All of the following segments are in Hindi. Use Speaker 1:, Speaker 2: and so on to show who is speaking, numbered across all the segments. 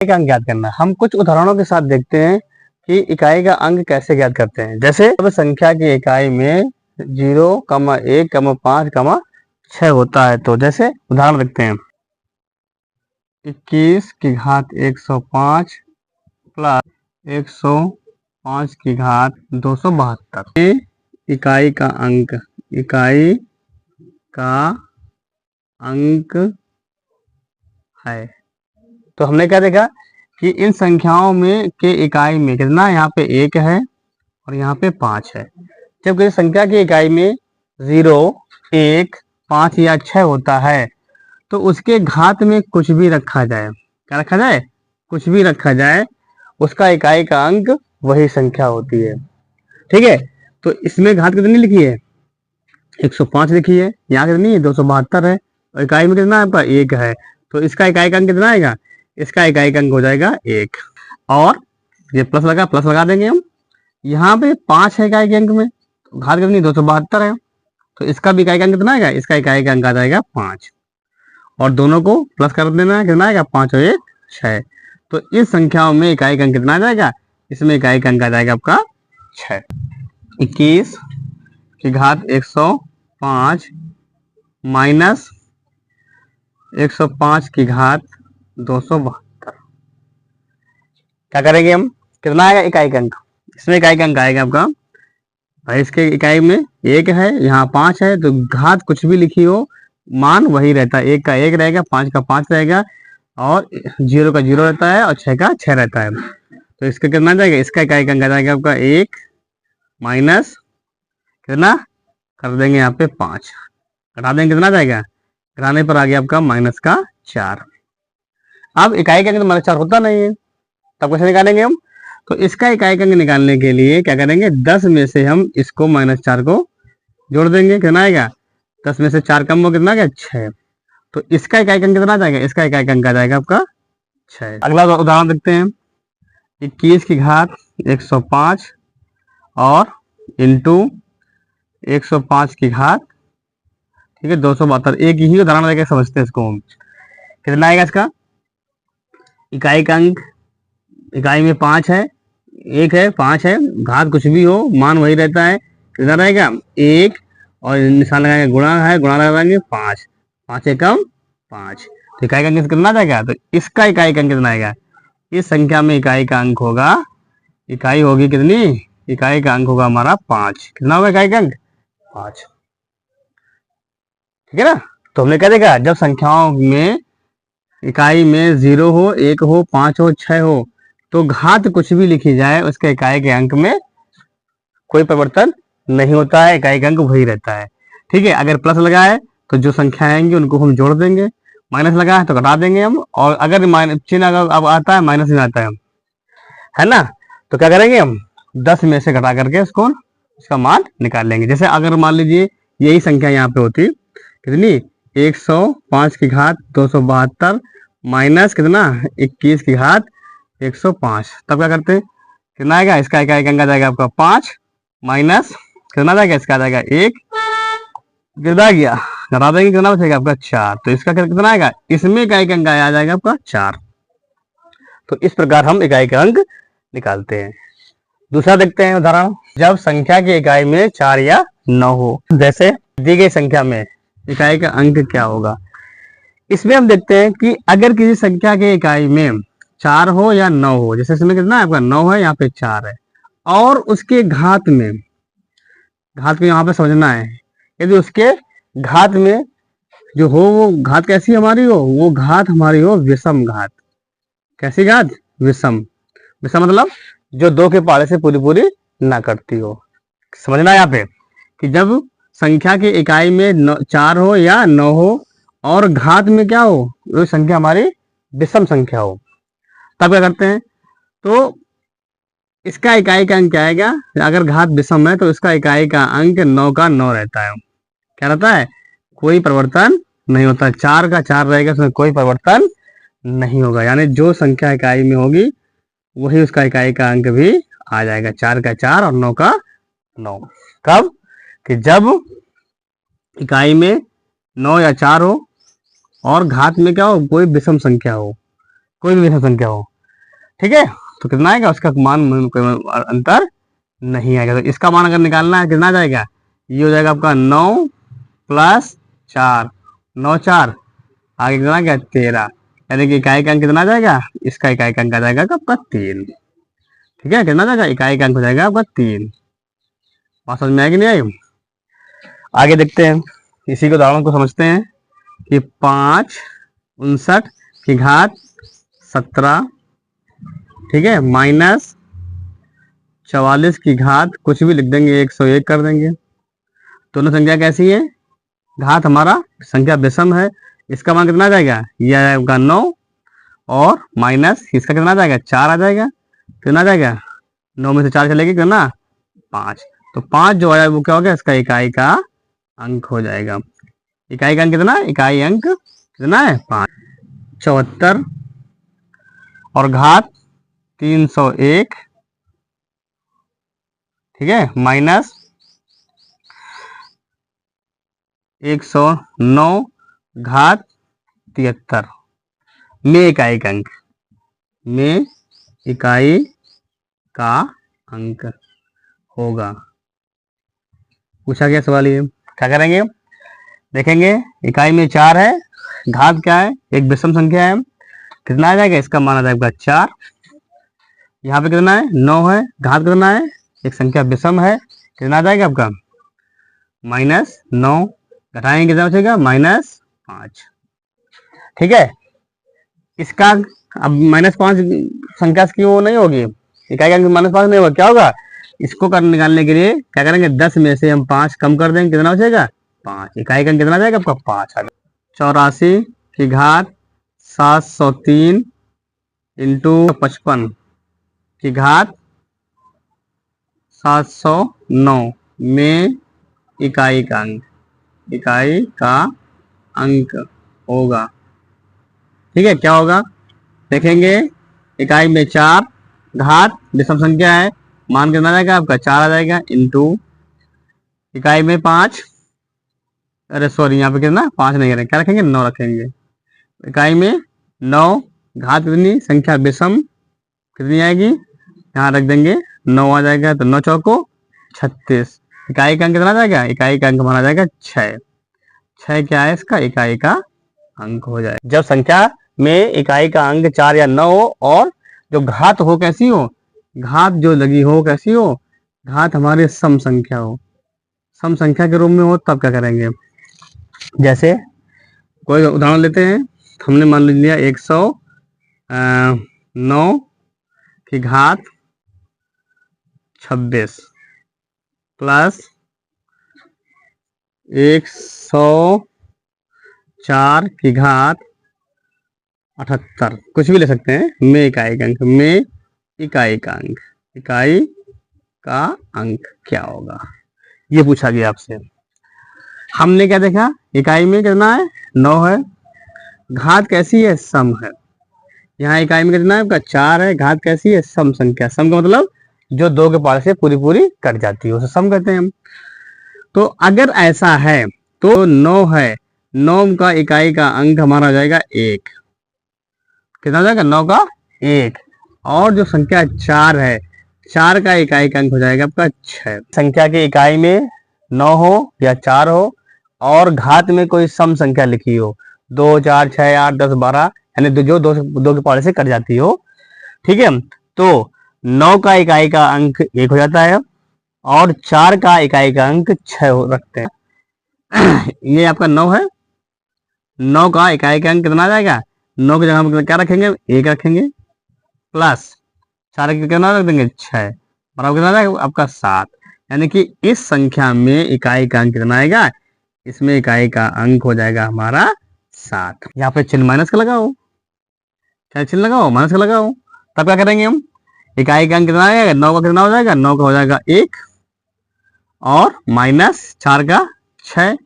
Speaker 1: का अंक ज्ञात करना। हम कुछ उदाहरणों के साथ देखते हैं कि इकाई का अंक कैसे ज्ञात करते हैं। जैसे अब संख्या की इकाई में 0, 1, 5, 6 होता है। तो जैसे उदाहरण देखते हैं, 21 की घात 105 प्लस 105 की घात 272, ये इकाई का अंक है। तो हमने क्या देखा कि इन संख्याओं में के इकाई में कितना, यहाँ पे 1 है और यहाँ पे 5 है। जबकि संख्या की इकाई में 0, 1, 5 या 6 होता है तो उसके घात में कुछ भी रखा जाए, क्या रखा जाए, कुछ भी रखा जाए, उसका इकाई का अंक वही संख्या होती है। ठीक है, तो इसमें घात कितनी लिखी है, 105 लिखी है, यहाँ कितनी है, 272 है, और इकाई में कितना आपका 1 है। तो इसका इकाई का अंक कितना आएगा, इसका इकाई का अंक हो जाएगा 1। और ये प्लस लगा देंगे हम, यहाँ पे 5 है इकाई के अंक में, तो घात कितनी 272 है, तो इसका भी इकाई का अंक कितना आएगा, इसका इकाई का अंक आ जाएगा 5। और दोनों को प्लस कर देना है, कितना आएगा 5 और 1 6। तो इस संख्याओं में इकाई का अंक कितना आ जाएगा, इसमें इकाई का अंक आ जाएगा आपका 6। 21 की घात 105 माइनस 105 की घात 272, क्या करेंगे हम, कितना आएगा इकाई का अंक, इसमें इकाई का अंक आएगा आपका भाई, इसके इकाई में 1 है, यहाँ 5 है, तो घात कुछ भी लिखी हो मान वही रहता है, 1 का 1 रहेगा, 5 का 5 रहेगा, और 0 का 0 रहता है, और 6 का 6 रहता है। तो इसका कितना जाएगा, इसका इकाई का अंक आ जाएगा आपका 1 माइनस कितना कर देंगे यहाँ पे 5, घटा देंगे कितना जाएगा, घटाने पर आ गया आपका माइनस का 4। अब इकाई का अंक तो माइनस 4 होता नहीं है, तब कैसे निकालेंगे हम, तो इसका इकाई का अंक निकालने के लिए क्या करेंगे, 10 में से हम इसको -4 को जोड़ देंगे, कितना आएगा, 10 में से 4 कम हो कितना गया 6। तो इसका इकाई का अंक कितना जाएगा, इसका इकाई का अंक आ जाएगा आपका 6। अगला उदाहरण देखते हैं, 21 की घात 105 और इंटू 105 की घात, ठीक है 272। एक ही उदाहरण देकर समझते हैं इसको हम, कितना आएगा इसका इकाई का अंक, इकाई में 5 है, 1 है, 5 है, घात कुछ भी हो मान वही रहता है, कितना रहेगा 1, और निशान लगाएंगे गुणा है, गुणा लगाएंगे 5, 5 एकम 5, तो इकाई का अंक कितना जाएगा, तो इसका इकाई का अंक कितना आएगा, इस संख्या में इकाई का अंक होगा, इकाई होगी कितनी, इकाई का अंक होगा हमारा 5। कितना होगा इकाई का अंक 5, ठीक है ना। तो हमने क्या देखा, जब संख्याओं में इकाई में 0 हो, 1 हो, 5 हो, 6 हो, तो घात कुछ भी लिखी जाए उसके इकाई के अंक में कोई परिवर्तन नहीं होता है, इकाई का अंक वही रहता है। ठीक है, अगर प्लस लगा है तो जो संख्या आएंगी उनको हम जोड़ देंगे, माइनस लगा है तो घटा देंगे हम, और अगर चिन्ह अगर अब आता है माइनस में आता है ना, तो क्या करेंगे हम 10 में से घटा करके उसको उसका मान निकाल लेंगे। जैसे अगर मान लीजिए यही संख्या यहाँ पे होती कितनी, 105 की घात 272 माइनस कितना 21 की घात 105, तब क्या करते हैं, कितना आएगा, इसका इकाई का अंक आ जाएगा आपका 5 माइनस कितना जाएगा, इसका आ जाएगा 1, कितना गया घटा देंगे कितना बचेगा आपका 4, तो इसका कितना आएगा, इसमें इकाई का अंक आ जाएगा आपका 4। तो इस प्रकार हम इकाई का अंक निकालते हैं। दूसरा देखते हैं उदाहरण, जब संख्या की इकाई में 4 या 9 हो। जैसे दी गई संख्या में इकाई का अंक क्या होगा, इसमें हम देखते हैं कि अगर किसी संख्या के इकाई में 4 हो या 9 हो, जैसे इसमें कितना है आपका 9 है, यहाँ पे 4 है, और उसके घात में, घात को यहाँ पे समझना है, यदि उसके घात में जो हो वो घात कैसी हमारी हो, वो घात हमारी हो विषम घात। कैसी घात, विषम, विषम मतलब जो 2 के पारे से पूरी पूरी ना करती हो। समझना यहाँ पे कि जब संख्या की इकाई में 4 हो या 9 हो और घात में क्या हो, वो संख्या हमारी विषम संख्या हो, तब क्या करते हैं, तो इसका इकाई का अंक क्या आएगा, अगर घात विषम है तो इसका इकाई का अंक 9 का 9 रहता है। क्या रहता है, कोई परिवर्तन नहीं होता, 4 का 4 रहेगा, उसमें कोई परिवर्तन नहीं होगा, यानी जो संख्या इकाई में होगी वही उसका इकाई का अंक भी आ जाएगा, 4 का 4 और 9 का 9। कब, कि जब इकाई में 9 या 4 हो और घात में क्या हो, कोई विषम संख्या हो, कोई भी विषम संख्या हो, ठीक है, तो कितना आएगा उसका मान में कोई अंतर नहीं आएगा। तो इसका मान अगर निकालना है कितना आ जाएगा, ये हो जाएगा आपका 9 प्लस 4, 9 4 आगे कितना गया 13, यानी कि इकाई का अंक कितना आ जाएगा, इसका इकाई का अंक आ जाएगा आपका 3। ठीक है, कितना आ जाएगा, इकाई का अंक हो जाएगा आपका 3। बात समझ में आएगी नहीं आई? आगे देखते हैं, इसी को उदाहरण को समझते हैं कि 5 59 की घात 17, ठीक है, माइनस 44 की घात कुछ भी लिख देंगे 101 कर देंगे। दोनों संख्या कैसी है, घात हमारा संख्या विषम है, इसका मान कितना आ जाएगा, ये आएगा 9 और माइनस इसका कितना आ जाएगा 4 आ जाएगा, कितना आ जाएगा 9 में से 4 चलेगी कितना 5, तो 5 जो आया वो क्या हो गया, इसका इकाई का अंक हो जाएगा। इकाई का अंक कितना, इकाई अंक कितना है 5। 74 और घात 301, ठीक है, माइनस 109 घात 73 में इकाई का अंक, में इकाई का अंक होगा। पूछा गया सवाल, ये क्या करेंगे, देखेंगे इकाई में 4 है, घात क्या है, एक विषम संख्या है, कितना आ जाएगा, इसका मान आ जाएगा 4। यहाँ पे कितना है 9 है, घात कितना है, एक संख्या विषम है, कितना आ जाएगा आपका -9, घटाएंगे कितना बचेगा -5। ठीक है, इसका अब -5 संख्या की वो नहीं होगी, इकाई का अंक -5 नहीं होगा, क्या होगा, इसको निकालने के लिए क्या करेंगे, 10 में से हम 5 कम कर देंगे, कितना बचेगा 5, इकाई का अंक कितना आ जाएगा आपका 5 आ जाएगा। 84 की घात 703 इंटू 55 की घात 709 में इकाई का अंक, इकाई का अंक होगा। ठीक है, क्या होगा देखेंगे, इकाई में 4, घात विषम संख्या है, मान कितना जाएगा आपका 4 आ जाएगा, इंटू इकाई में 5, अरे सॉरी यहाँ पे कितना 5 नहीं करेंगे, क्या रखेंगे 9 रखेंगे, इकाई में 9, घात कितनी संख्या विषम कितनी आएगी, यहाँ रख देंगे 9 आ जाएगा, तो 9 चौको 36, इकाई का अंक कितना जाएगा, इकाई का अंक माना जाएगा 6। 6 क्या है इसका इकाई का अंक हो जाएगा। जब संख्या में इकाई का अंक 4 या 9 हो और जो घात हो कैसी हो, घात जो लगी हो कैसी हो, घात हमारे सम संख्या हो, सम संख्या के रूप में हो, तब क्या करेंगे, जैसे कोई उदाहरण लेते हैं, हमने मान लिया 109 की घात 26 प्लस 104 की घात 78, कुछ भी ले सकते हैं, में इकाई का अंक, में इकाई का अंक, इकाई का अंक क्या होगा, ये पूछा गया आपसे। हमने क्या देखा, इकाई में कितना है 9 है, घात कैसी है सम है, यहाँ इकाई में कितना है आपका 4 है, घात कैसी है सम संख्या, सम का मतलब जो 2 के पार से पूरी पूरी कट जाती है उसे सम कहते हैं हम। तो अगर ऐसा है तो 9 है, 9 का इकाई का अंक हमारा आ जाएगा 1, कितना हो जाएगा 9 का 1, और जो संख्या 4 है, 4 का इकाई का अंक हो जाएगा आपका 6। संख्या की इकाई में 9 हो या 4 हो और घात में कोई सम संख्या लिखी हो, 2 4 6 8 10 12, यानी जो 2 के पारे से कट जाती हो, ठीक है, तो 9 का इकाई का अंक 1 हो जाता है और 4 का इकाई का अंक 6 रखते हैं। ये आपका 9 है, 9 का इकाई का अंक कितना आ जाएगा, 9 की जगह हम क्या रखेंगे 1 रखेंगे, प्लस 4 के कितना रख देंगे 6, बराबर कितना आएगा आपका 7, यानी कि इस संख्या में इकाई का अंक कितना आएगा, इसमें इकाई का अंक हो जाएगा हमारा 7। यहाँ पे चिन्ह माइनस का लगाओ, क्या चिन्ह लगाओ, माइनस का लगाओ, तब क्या करेंगे हम, इकाई का अंक कितना आएगा, 9 का कितना हो जाएगा, 9 का हो जाएगा 1 और माइनस 4 का 6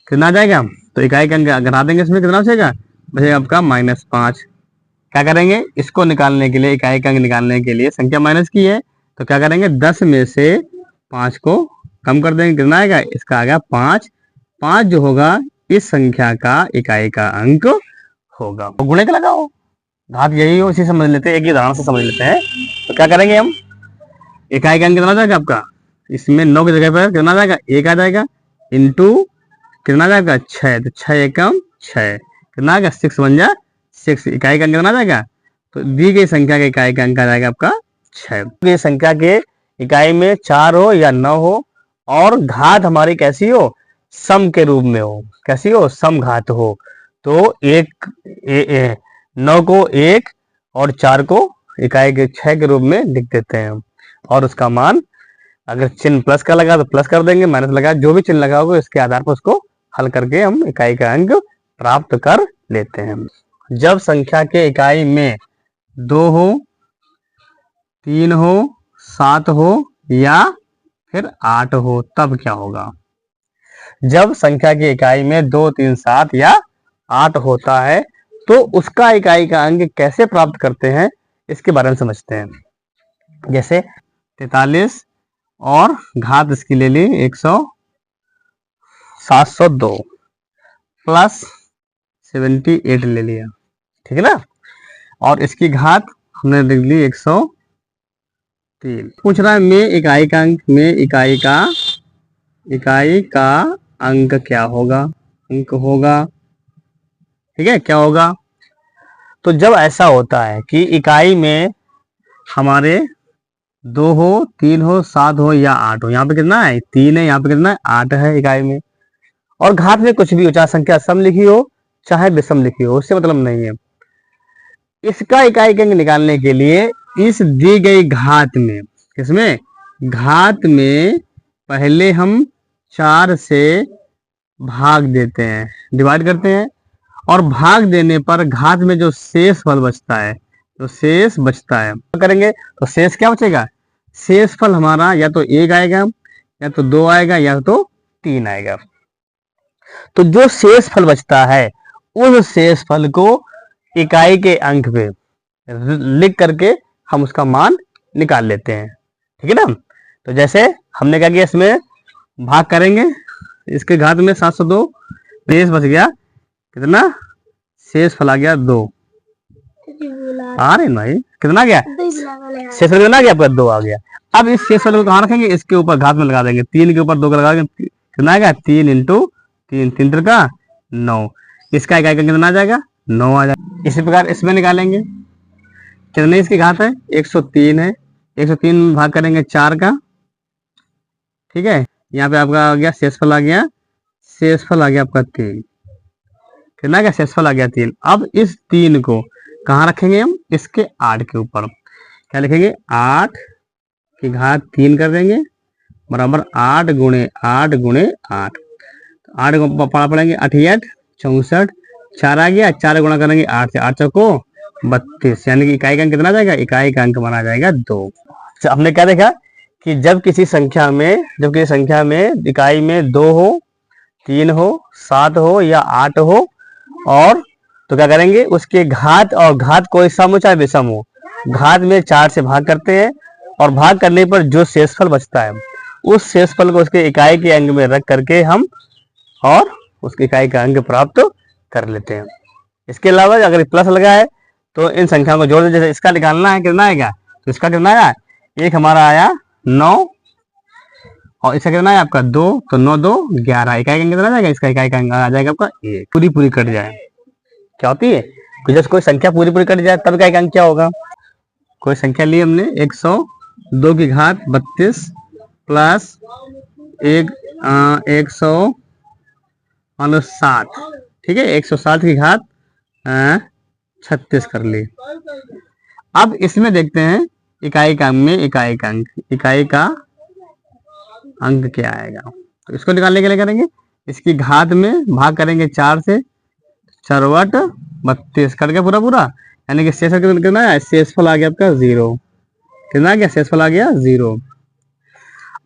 Speaker 1: कितना आ जाएगा, तो इकाई का अंक घटा देंगे, इसमें कितना बचेगा, बचेगा आपका -5। क्या करेंगे, इसको निकालने के लिए, इकाई का अंक निकालने के लिए संख्या माइनस की है, तो क्या करेंगे 10 में से 5 को कम कर देंगे, कितना आएगा, इसका आ गया 5। 5 जो होगा इस संख्या का इकाई का अंक होगा, तो गुणे का लगाओ, घात यही हो, इसी समझ लेते हैं, एक ही उदाहरण से समझ लेते हैं। तो क्या करेंगे हम, इकाई का अंक कितना आ जाएगा आपका, इसमें 9 की जगह पर कितना आ जाएगा, 1 आ जाएगा, इंटू कितना आ जाएगा 6, तो 6 एकम 6 कितना आ गया 6 बन जा 6, इकाई का अंक कितना आ जाएगा, तो दी गई संख्या के इकाई का अंक आ जाएगा आपका 6। ये संख्या के इकाई में 4 हो या 9 हो और घात हमारी कैसी हो, सम के रूप में हो, कैसी हो, सम घात हो, तो 9 को 1 और 4 को इकाई के 6 के रूप में लिख देते हैं हम। और उसका मान अगर चिन्ह प्लस का लगा तो प्लस कर देंगे, माइनस लगा जो भी चिन्ह लगा होगा इसके आधार पर उसको हल करके हम इकाई का अंक प्राप्त कर लेते हैं। जब संख्या के इकाई में 2 हो, 3 हो, 7 हो या फिर 8 हो तब क्या होगा। जब संख्या की इकाई में 2, 3, 7 या 8 होता है तो उसका इकाई का अंक कैसे प्राप्त करते हैं इसके बारे में समझते हैं। जैसे 43 और घात इसकी ले ली 702 प्लस 78 ले लिया, ठीक है ना, और इसकी घात हमने लिख ली 103। पूछ रहा है में इकाई का अंक, में इकाई का अंक क्या होगा, अंक होगा, ठीक है, क्या होगा। तो जब ऐसा होता है कि इकाई में हमारे 2 हो, 3 हो, 7 हो या 8 हो, यहाँ पे कितना है 3 है, यहाँ पे कितना है 8 है इकाई में, और घात में कुछ भी हो, चाहे संख्या सम लिखी हो चाहे विषम लिखी हो, उससे मतलब नहीं है। इसका इकाई का अंक निकालने के लिए इस दी गई घात में, किसमें, घात में पहले हम 4 से भाग देते हैं, डिवाइड करते हैं, और भाग देने पर घात में जो शेष फल बचता है, तो शेष बचता है तो करेंगे तो शेष क्या बचेगा, शेष फल हमारा या तो 1 आएगा या तो 2 आएगा या तो 3 आएगा। तो जो शेष फल बचता है उस शेष फल को इकाई के अंक पे लिख करके हम उसका मान निकाल लेते हैं, ठीक है ना। तो जैसे हमने क्या किया, इसमें भाग करेंगे, इसके घात में 702, शेष बच गया कितना, शेष फल आ गया 2, आ रहे भाई कितना गया, शेष फल कितना गया आपका 2 आ गया। अब इस शेष फल को कहाँ रखेंगे, इसके ऊपर घात में लगा देंगे, 3 के ऊपर 2 का लगा देंगे, कितना आएगा 3 इंटू 3, 3 3 का 9, इसका इकाई का कितना आ जाएगा 9 आ जाएगा। इसी प्रकार इसमें निकालेंगे, कितने इसकी घात है 103 है, 103 भाग करेंगे 4 का, ठीक है, यहाँ पे आपका आ गया शेषफल आ गया, शेषफल आ गया आपका 3, कितना क्या शेषफल आ गया 3। अब इस 3 को कहाँ रखेंगे हम, इसके 8 के ऊपर, क्या लिखेंगे 8 की घात 3 कर देंगे बराबर 8 गुणे 8 गुणे 8, 8 को पढ़ा पड़ेंगे 8 8 64, 4 आ गया, 4 गुणा करेंगे 8 से, 8 चौको 32, यानी कि इकाई का अंक कितना आ जाएगा, इकाई का अंक बना जाएगा 2। हमने क्या देखा कि जब किसी संख्या में इकाई में 2 हो, 3 हो, 7 हो या 8 हो, और तो क्या करेंगे उसके घात, और घात कोई सम हो चाहे विषम हो, घात में 4 से भाग करते हैं, और भाग करने पर जो शेषफल बचता है उस शेषफल को उसके इकाई के अंक में रख करके हम और उसकी इकाई का अंक प्राप्त कर लेते हैं। इसके अलावा अगर प्लस लगा है तो इन संख्याओं को जोड़ दे, जैसे इसका निकालना है कितना आएगा, तो इसका कितना आया, एक हमारा आया 9 और इसका कितना है आपका 2, तो 9 2 11, इकाई का अंक कितना आ जाएगा, इसका इकाई का अंक आ जाएगा आपका 1। पूरी कट जाए क्या होती है, तो जैसे कोई संख्या पूरी कट जाए तब इकाई का अंक क्या होगा। कोई संख्या ली हमने 102 की घात 32 प्लस 107, ठीक है, 107 की घात 36 कर ली। अब इसमें देखते हैं इकाई का अंक में इकाई का अंक क्या आएगा, तो इसको निकालने के लिए करेंगे, इसकी घात में भाग करेंगे 4 से, 4 32 कट गया पूरा, यानी कि शेषफल कितना है, शेषफल आ गया आपका 0, कितना आ गया शेषफल आ गया 0।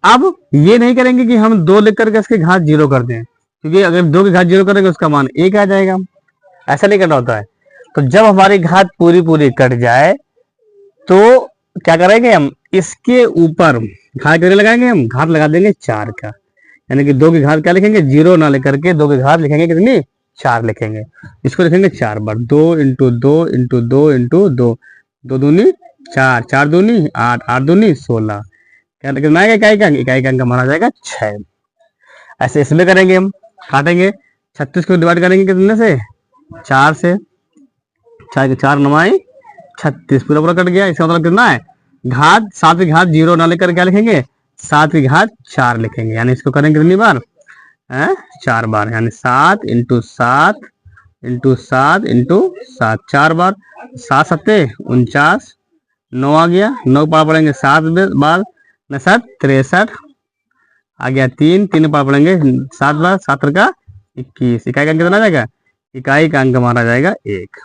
Speaker 1: अब ये नहीं करेंगे कि हम 2 लिख करके इसके घात 0 कर दें, क्योंकि अगर 2 की घात 0 करेंगे उसका मान 1 आ जाएगा, ऐसा नहीं करना होता है। तो जब हमारी घात पूरी कट जाए तो क्या करेंगे हम, इसके ऊपर घात कितने लगाएंगे, हम घात लगा देंगे 4 का, यानी कि 2 की घात क्या लिखेंगे 0 ना लिख करके 2 की घात लिखेंगे कितनी 4 लिखेंगे। इसको लिखेंगे 4 बार, 2 इंटू 2 इंटू 2 इंटू 2, 2 दूनी 4, 4 दूनी 8, 8 दूनी 16। क्या कितना आएगा इकाई का अंक? इकाई का अंक हमारा आ जाएगा 6। ऐसे इसमें करेंगे, हम काटेंगे 36 को डिवाइड करेंगे कितने से? 4 से। 4 9 36, पूरा पूरा कट गया। इसका मतलब कितना है? घात 7 की घात 0 ना लेकर क्या लिखेंगे? 7 की घात 4 लिखेंगे। यानी इसको करेंगे कितनी बार? 4 बार। यानी 7 इंटू 7 इंटू 7 इंटू 7, 4 बार। 7 सत्ते 49, 9 आ गया। 9 पार पड़ेंगे 7 बार, 7 63 आ गया। 3 पार पड़ेंगे 7 बार, 7 का 21। इकाई का अंक कितना आ जाएगा? इकाई का अंक हमारा जाएगा 1।